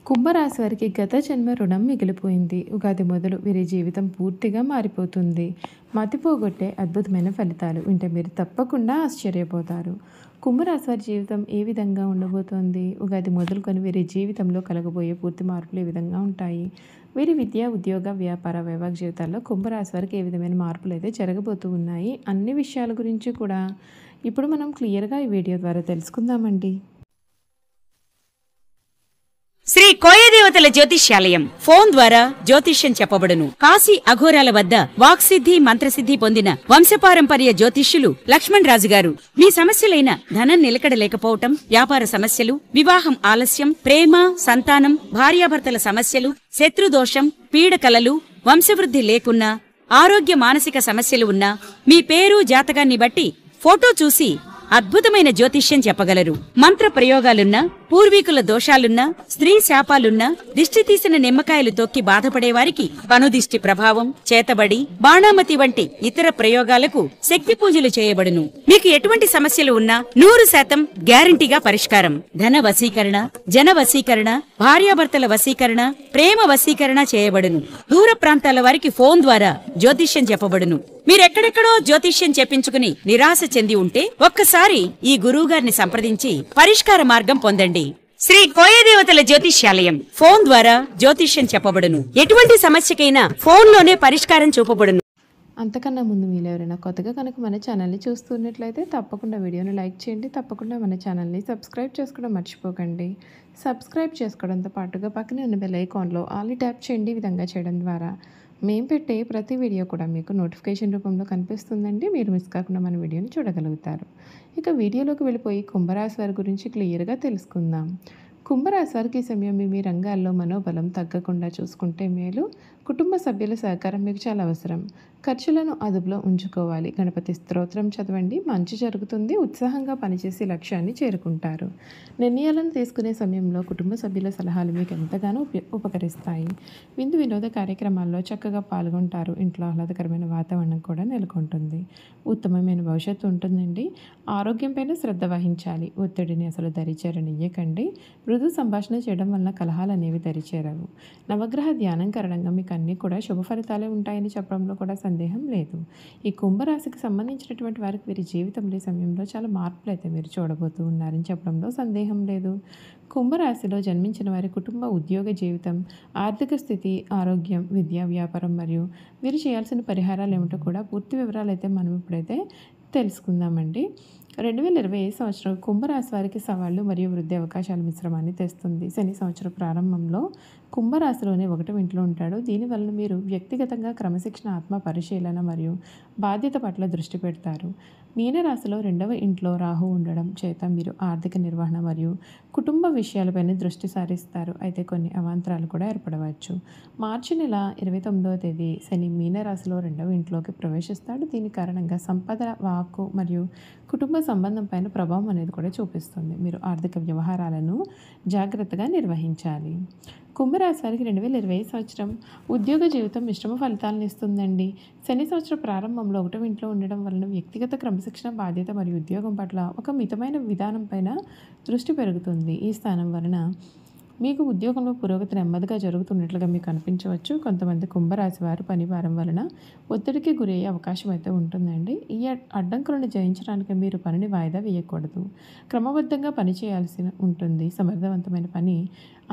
కుంభరాశి వారికి గత జన్మ రుణం మిగిలిపోయింది. ఉగాది మొదలు వీరి జీవితం పూర్తిగా మారిపోతుంది. మతిపోగొట్టే అద్భుతమైన ఫలితాలు వింటే మీరు తప్పకుండా ఆశ్చర్యపోతారు. కుంభరాశి వారి జీవితం ఏ విధంగా ఉండబోతోంది? ఉగాది మొదలుకొని వీరి జీవితంలో కలగబోయే పూర్తి మార్పులు ఏ విధంగా ఉంటాయి? వీరి విద్య, ఉద్యోగ, వ్యాపార, వైవాహిక జీవితాల్లో కుంభరాశి వారికి ఏ విధమైన మార్పులు అయితే జరగబోతూ ఉన్నాయి? అన్ని విషయాల గురించి కూడా ఇప్పుడు మనం క్లియర్గా ఈ వీడియో ద్వారా తెలుసుకుందామండి. శ్రీ కోయదేవతల జ్యోతిష్యాలయం ఫోన్ ద్వారా జ్యోతిష్యం చెప్పబడును. కాశీ అఘోరాల వద్ద వాక్సిద్ధి మంత్రసిద్ధి పొందిన వంశపారంపర్య జ్యోతిష్యులు లక్ష్మణ్ రాజు గారు మీ సమస్యలైన ధనం నిలకడ లేకపోవటం, వ్యాపార సమస్యలు, వివాహం ఆలస్యం, ప్రేమ, సంతానం, భార్యాభర్తల సమస్యలు, శత్రుదోషం, పీడకలలు, వంశవృద్ధి లేకున్నా, ఆరోగ్య మానసిక సమస్యలు ఉన్నా మీ పేరు జాతకాన్ని బట్టి ఫోటో చూసి అద్భుతమైన జ్యోతిష్యం చెప్పగలరు. మంత్ర ప్రయోగాలున్నా, పూర్వీకుల దోషాలున్నా, స్త్రీ శాపాలున్నా, దిష్టి తీసిన నిమ్మకాయలు తొక్కి బాధపడేవారికి పనుదిష్టి ప్రభావం, చేతబడి, బాణామతి వంటి ఇతర ప్రయోగాలకు శక్తి పూజలు చేయబడును. మీకు ఎటువంటి సమస్యలు ఉన్నా 100% గ్యారంటీగా పరిష్కారం. ధన వశీకరణ, జన వశీకరణ, భార్యాభర్తల వశీకరణ, ప్రేమ వశీకరణ చేయబడును. దూర ప్రాంతాల వారికి ఫోన్ ద్వారా జ్యోతిష్యం చెప్పబడును. మీరెక్కడెక్కడో జ్యోతిష్యం చెప్పించుకుని నిరాశ చెంది ఉంటే ఒక్కసారి ఈ గురువుగారిని సంప్రదించి పరిష్కార మార్గం పొందండి. శ్రీ కోయదేవతల జ్యోతిష్యాలయం ఫోన్ ద్వారా జ్యోతిష్యం చెప్పబడును. ఎటువంటి సమస్యకైనా ఫోన్లోనే పరిష్కారం చూపబడును. అంతకన్నా ముందు మీరు ఎవరైనా కొత్తగా కనుక మన ఛానల్ని చూస్తున్నట్లయితే తప్పకుండా వీడియోని లైక్ చేయండి. తప్పకుండా మన ఛానల్ని సబ్స్క్రైబ్ చేసుకోవడం మర్చిపోకండి. సబ్స్క్రైబ్ చేసుకోవడంతో పాటుగా పక్కనే ఉన్న బెల్ ఐకాన్లో ఆల్ ట్యాప్ చేయండి. ఈ విధంగా చేయడం ద్వారా మేము పెట్టే ప్రతి వీడియో కూడా మీకు నోటిఫికేషన్ రూపంలో కనిపిస్తుందండి. మీరు మిస్ కాకుండా మన వీడియోని చూడగలుగుతారు. ఇక వీడియోలోకి వెళ్ళిపోయి కుంభరాశి వారి గురించి క్లియర్గా తెలుసుకుందాం. కుంభరాశి వారికి ఈ సమయం మీ రంగాల్లో మనోబలం తగ్గకుండా చూసుకుంటే మేలు. కుటుంబ సభ్యుల సహకారం మీకు చాలా అవసరం. ఖర్చులను అదుపులో ఉంచుకోవాలి. గణపతి స్తోత్రం చదవండి, మంచి జరుగుతుంది. ఉత్సాహంగా పనిచేసి లక్ష్యాన్ని చేరుకుంటారు. నిర్ణయాలను తీసుకునే సమయంలో కుటుంబ సభ్యుల సలహాలు మీకు ఎంతగానో ఉపకరిస్తాయి. విందు వినోద కార్యక్రమాల్లో చక్కగా పాల్గొంటారు. ఇంట్లో ఆహ్లాదకరమైన వాతావరణం కూడా నెలకొంటుంది. ఉత్తమమైన భవిష్యత్తు ఉంటుందండి. ఆరోగ్యంపైన శ్రద్ధ వహించాలి. ఒత్తిడిని అసలు దరిచేరనియ్యకండి. మృదు సంభాషణ చేయడం వలన కలహాలు అనేవి దరిచేరవు. నవగ్రహ ధ్యానం కారణంగా మీకు అన్నీ కూడా శుభ ఫలితాలే ఉంటాయని చెప్పడంలో కూడా సందేహం లేదు. ఈ కుంభరాశికి సంబంధించినటువంటి వారికి వీరి జీవితంలో ఈ సమయంలో చాలా మార్పులు అయితే మీరు చూడబోతూ ఉన్నారని చెప్పడంలో సందేహం లేదు. కుంభరాశిలో జన్మించిన వారి కుటుంబ, ఉద్యోగ జీవితం, ఆర్థిక స్థితి, ఆరోగ్యం, విద్య, వ్యాపారం మరియు వీరు చేయాల్సిన పరిహారాలు ఏమిటో కూడా పూర్తి వివరాలు అయితే మనం ఇప్పుడైతే తెలుసుకుందామండి. 2025 సంవత్సరం కుంభరాశి వారికి సవాళ్లు మరియు వృద్ధి అవకాశాల మిశ్రమాన్ని తెస్తుంది. శని సంవత్సరం ప్రారంభంలో కుంభరాశిలోనే 1వ ఇంట్లో ఉంటాడు. దీనివల్ల మీరు వ్యక్తిగతంగా క్రమశిక్షణ, ఆత్మ పరిశీలన మరియు బాధ్యత పట్ల దృష్టి పెడతారు. మీనరాశిలో 2వ ఇంట్లో రాహు ఉండడం చేత మీరు ఆర్థిక నిర్వహణ మరియు కుటుంబ విషయాలపైన దృష్టి సారిస్తారు. అయితే కొన్ని అవాంతరాలు కూడా ఏర్పడవచ్చు. మార్చి నెల 29వ తేదీ శని మీనరాశిలో 2వ ఇంట్లోకి ప్రవేశిస్తాడు. దీని కారణంగా సంపద, వాక్కు మరియు కుటుంబ సంబంధం పైన ప్రభావం అనేది కూడా చూపిస్తుంది. మీరు ఆర్థిక వ్యవహారాలను జాగ్రత్తగా నిర్వహించాలి. కుంభరాశి వారికి 2025 సంవత్సరం ఉద్యోగ జీవితం మిశ్రమ ఫలితాలను ఇస్తుందండి. శని సంవత్సరం ప్రారంభంలో 1వ ఇంట్లో ఉండడం వలన వ్యక్తిగత క్రమశిక్షణ, బాధ్యత మరియు ఉద్యోగం పట్ల ఒక మితమైన విధానం పైన దృష్టి పెరుగుతుంది. ఈ స్థానం వలన మీకు ఉద్యోగంలో పురోగతి నెమ్మదిగా జరుగుతున్నట్లుగా మీకు అనిపించవచ్చు. కొంతమంది కుంభరాశి వారు పని భారం వలన ఒత్తిడికి గురయ్యే అవకాశం అయితే ఉంటుందండి. ఈ అడ్డంకులను జయించడానికి మీరు పనిని వాయిదా వేయకూడదు. క్రమబద్ధంగా పని చేయాల్సి ఉంటుంది. సమర్థవంతమైన పని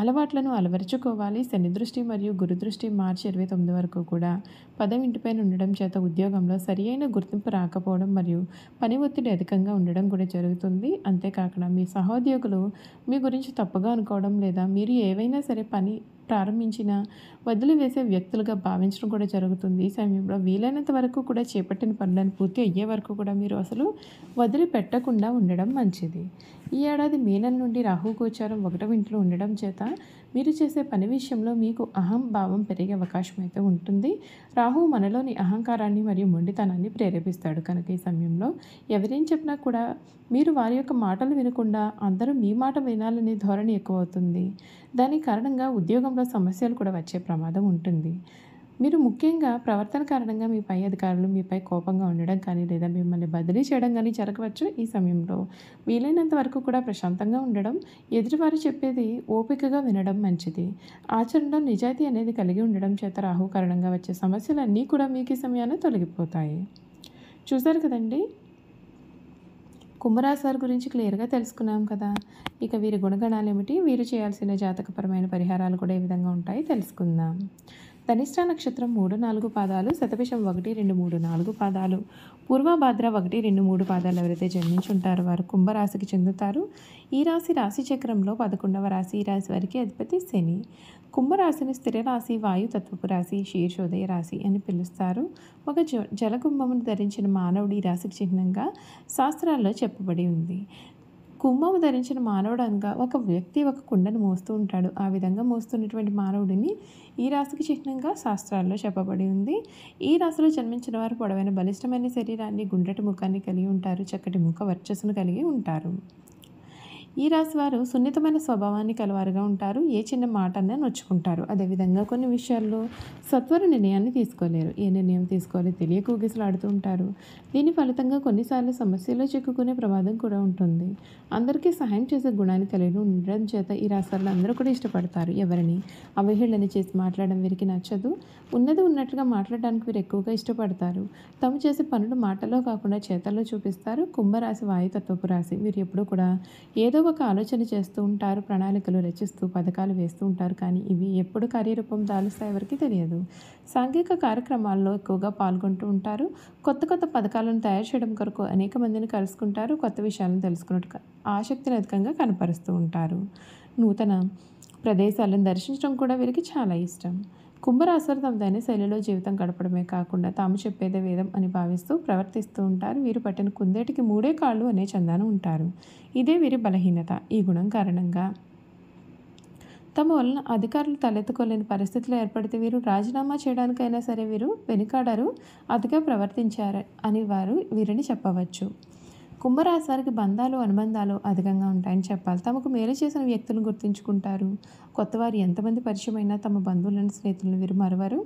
అలవాట్లను అలవరుచుకోవాలి. శని దృష్టి మరియు గురు దృష్టి మార్చి 29 వరకు కూడా 10వ ఇంటిపైన ఉండడం చేత ఉద్యోగంలో సరియైన గుర్తింపు రాకపోవడం మరియు పని ఒత్తిడి అధికంగా ఉండడం కూడా జరుగుతుంది. అంతేకాకుండా మీ సహోద్యోగులు మీ గురించి తప్పుగా అనుకోవడం లేదా మీరు ఏవైనా సరే పని ప్రారంభించిన వదిలివేసే వ్యక్తులుగా భావించడం కూడా జరుగుతుంది. ఈ సమయంలో వీలైనంత వరకు కూడా చేపట్టిన పనులను పూర్తి అయ్యే వరకు కూడా మీరు అసలు వదిలిపెట్టకుండా ఉండడం మంచిది. ఈ ఏడాది మే నెల నుండి రాహు గోచారం 1వ ఇంట్లో ఉండడం చేత మీరు చేసే పని విషయంలో మీకు అహంభావం పెరిగే అవకాశం అయితే ఉంటుంది. రాహు మనలోని అహంకారాన్ని మరియు మొండితనాన్ని ప్రేరేపిస్తాడు. కనుక ఈ సమయంలో ఎవరేం చెప్పినా కూడా మీరు వారి యొక్క మాటలు వినకుండా అందరూ మీ మాట వినాలనే ధోరణి ఎక్కువ అవుతుంది. దాని కారణంగా ఉద్యోగంలో సమస్యలు కూడా వచ్చే ప్రమాదం ఉంటుంది. మీరు ముఖ్యంగా ప్రవర్తన కారణంగా మీ పై అధికారులు మీపై కోపంగా ఉండడం కానీ లేదా మిమ్మల్ని బదిలీ చేయడం కానీ జరగవచ్చు. ఈ సమయంలో వీలైనంత వరకు కూడా ప్రశాంతంగా ఉండడం, ఎదుటివారు చెప్పేది ఓపికగా వినడం మంచిది. ఆచరణలో నిజాయితీ అనేది కలిగి ఉండడం చేత రాహు కారణంగా వచ్చే సమస్యలన్నీ కూడా మీకు ఈ సమయాన తొలగిపోతాయి. చూసారు కదండి, కుంభరాశి వారి గురించి క్లియర్గా తెలుసుకున్నాం కదా. ఇక వీరి గుణగణాలు ఏమిటి, వీరు చేయాల్సిన జాతకపరమైన పరిహారాలు కూడా ఏ విధంగా ఉంటాయి తెలుసుకుందాం. ధనిష్ట నక్షత్రం 3, 4 పాదాలు, శతభిషం 1, 2, 3, 4 పాదాలు, పూర్వభాద్ర 1, 2, 3 పాదాలు ఎవరైతే జన్మించుంటారో వారు కుంభరాశికి చెందుతారు. ఈ రాశి చక్రంలో 11వ రాశి. ఈ రాశి వారికి అధిపతి శని. కుంభరాశిని స్థిర రాశి, వాయుతత్వపు రాశి, శీర్షోదయ రాశి అని పిలుస్తారు. ఒక జలకుంభమును ధరించిన మానవుడు ఈ రాశికి చిహ్నంగా శాస్త్రాల్లో చెప్పబడి ఉంది. కుంభము ధరించిన మానవుడు అనగా ఒక వ్యక్తి ఒక కుండను మోస్తూ ఉంటాడు. ఆ విధంగా మోస్తున్నటువంటి మానవుడిని ఈ రాశికి చిహ్నంగా శాస్త్రాల్లో చెప్పబడి ఉంది. ఈ రాశిలో జన్మించిన వారు పొడవైన బలిష్టమైన శరీరాన్ని, గుండ్రటి ముఖాన్ని కలిగి ఉంటారు. చక్కటి ముఖ వర్చస్సును కలిగి ఉంటారు. ఈ రాశి వారు సున్నితమైన స్వభావాన్ని కలవారుగా ఉంటారు. ఏ చిన్న మాట అన్నా నొచ్చుకుంటారు. అదేవిధంగా కొన్ని విషయాల్లో సత్వర నిర్ణయాన్ని తీసుకోలేరు. ఏ నిర్ణయం తీసుకోవాలో తెలియక ఊగిసలాడుతూ ఉంటారు. దీని ఫలితంగా కొన్నిసార్లు సమస్యల్లో చిక్కుకునే ప్రమాదం కూడా ఉంటుంది. అందరికీ సహాయం చేసే గుణాన్ని కలిగి ఉండడం చేత ఈ రాశి వారు అందరూ కూడా ఇష్టపడతారు. ఎవరిని అవహేళన చేసి మాట్లాడడం వీరికి నచ్చదు. ఉన్నది ఉన్నట్లుగా మాట్లాడడానికి వీరు ఎక్కువగా ఇష్టపడతారు. తాము చేసే పనులు మాటల్లో కాకుండా చేతల్లో చూపిస్తారు. కుంభరాశి వాయుతత్వపు రాశి. వీరు ఎప్పుడూ కూడా ఏదో ఒక ఆలోచన చేస్తూ ఉంటారు. ప్రణాళికలు రచిస్తూ పథకాలు వేస్తూ ఉంటారు. కానీ ఇవి ఎప్పుడు కార్యరూపం దాలుస్తాయి ఎవరికి తెలియదు. సాంఘిక కార్యక్రమాల్లో ఎక్కువగా పాల్గొంటూ ఉంటారు. కొత్త కొత్త పథకాలను తయారు చేయడం కొరకు అనేక మందిని కలుసుకుంటారు. కొత్త విషయాలను తెలుసుకున్నట్టు ఆసక్తిని అధికంగా కనపరుస్తూ ఉంటారు. నూతన ప్రదేశాలను దర్శించడం కూడా వీరికి చాలా ఇష్టం. కుంభరాశివారు తమదైన శైలిలో జీవితం గడపడమే కాకుండా తాము చెప్పేదే వేదం అని భావిస్తూ ప్రవర్తిస్తూ ఉంటారు. వీరు పట్టిన కుందేటికి 3 కాళ్ళు అనే చందాన ఉంటారు. ఇదే వీరి బలహీనత. ఈ గుణం కారణంగా తమ వలన అధికారులు తలెత్తుకోలేని పరిస్థితులు ఏర్పడితే వీరు రాజీనామా చేయడానికైనా సరే వీరు వెనుకాడరు. అతిగా ప్రవర్తించారు అని వీరిని చెప్పవచ్చు. కుంభరాశి వారికి బంధాలు, అనుబంధాలు అధికంగా ఉంటాయని చెప్పాలి. తమకు మేలు చేసిన వ్యక్తులను గుర్తుంచుకుంటారు. కొత్తవారు ఎంతమంది పరిచయమైనా తమ బంధువులను, స్నేహితులను వీరు మరవరు.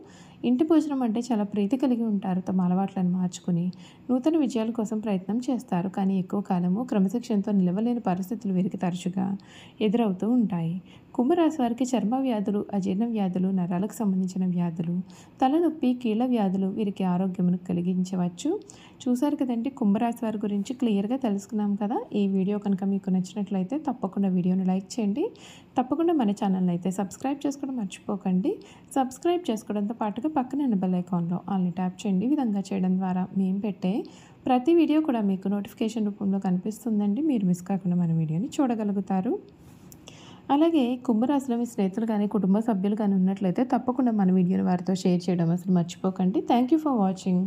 ఇంటి భోజనం అంటే చాలా ప్రీతి కలిగి ఉంటారు. తమ అలవాట్లను మార్చుకుని నూతన విజయాల కోసం ప్రయత్నం చేస్తారు. కానీ ఎక్కువ కాలము క్రమశిక్షణతో నిలవలేని పరిస్థితులు వీరికి తరచుగా ఎదురవుతూ ఉంటాయి. కుంభరాశి వారికి చర్మ వ్యాధులు, అజీర్ణ వ్యాధులు, నరాలకు సంబంధించిన వ్యాధులు, తలనొప్పి, కీళ్ళ వ్యాధులు వీరికి ఆరోగ్యమును కలిగించవచ్చు. చూసారు కదండి, కుంభరాశి వారి గురించి క్లియర్గా తెలుసుకున్నాం కదా. ఈ వీడియో కనుక మీకు నచ్చినట్లయితే తప్పకుండా వీడియోని లైక్ చేయండి. తప్పకుండా మన ఛానల్ని అయితే సబ్స్క్రైబ్ చేసుకోవడం మర్చిపోకండి. సబ్స్క్రైబ్ చేసుకోవడంతో పాటుగా పక్కన ఉన్న బెల్ ఐకాన్లో ఆల్ని ట్యాప్ చేయండి. ఈ విధంగా చేయడం ద్వారా మేము పెట్టే ప్రతి వీడియో కూడా మీకు నోటిఫికేషన్ రూపంలో కనిపిస్తుందండి. మీరు మిస్ కాకుండా మన వీడియోని చూడగలుగుతారు. అలాగే కుంభరాశిలో మీ స్నేహితులు కానీ కుటుంబ సభ్యులు కానీ ఉన్నట్లయితే తప్పకుండా మన వీడియోని వారితో షేర్ చేయడం అసలు మర్చిపోకండి. Thank you for watching.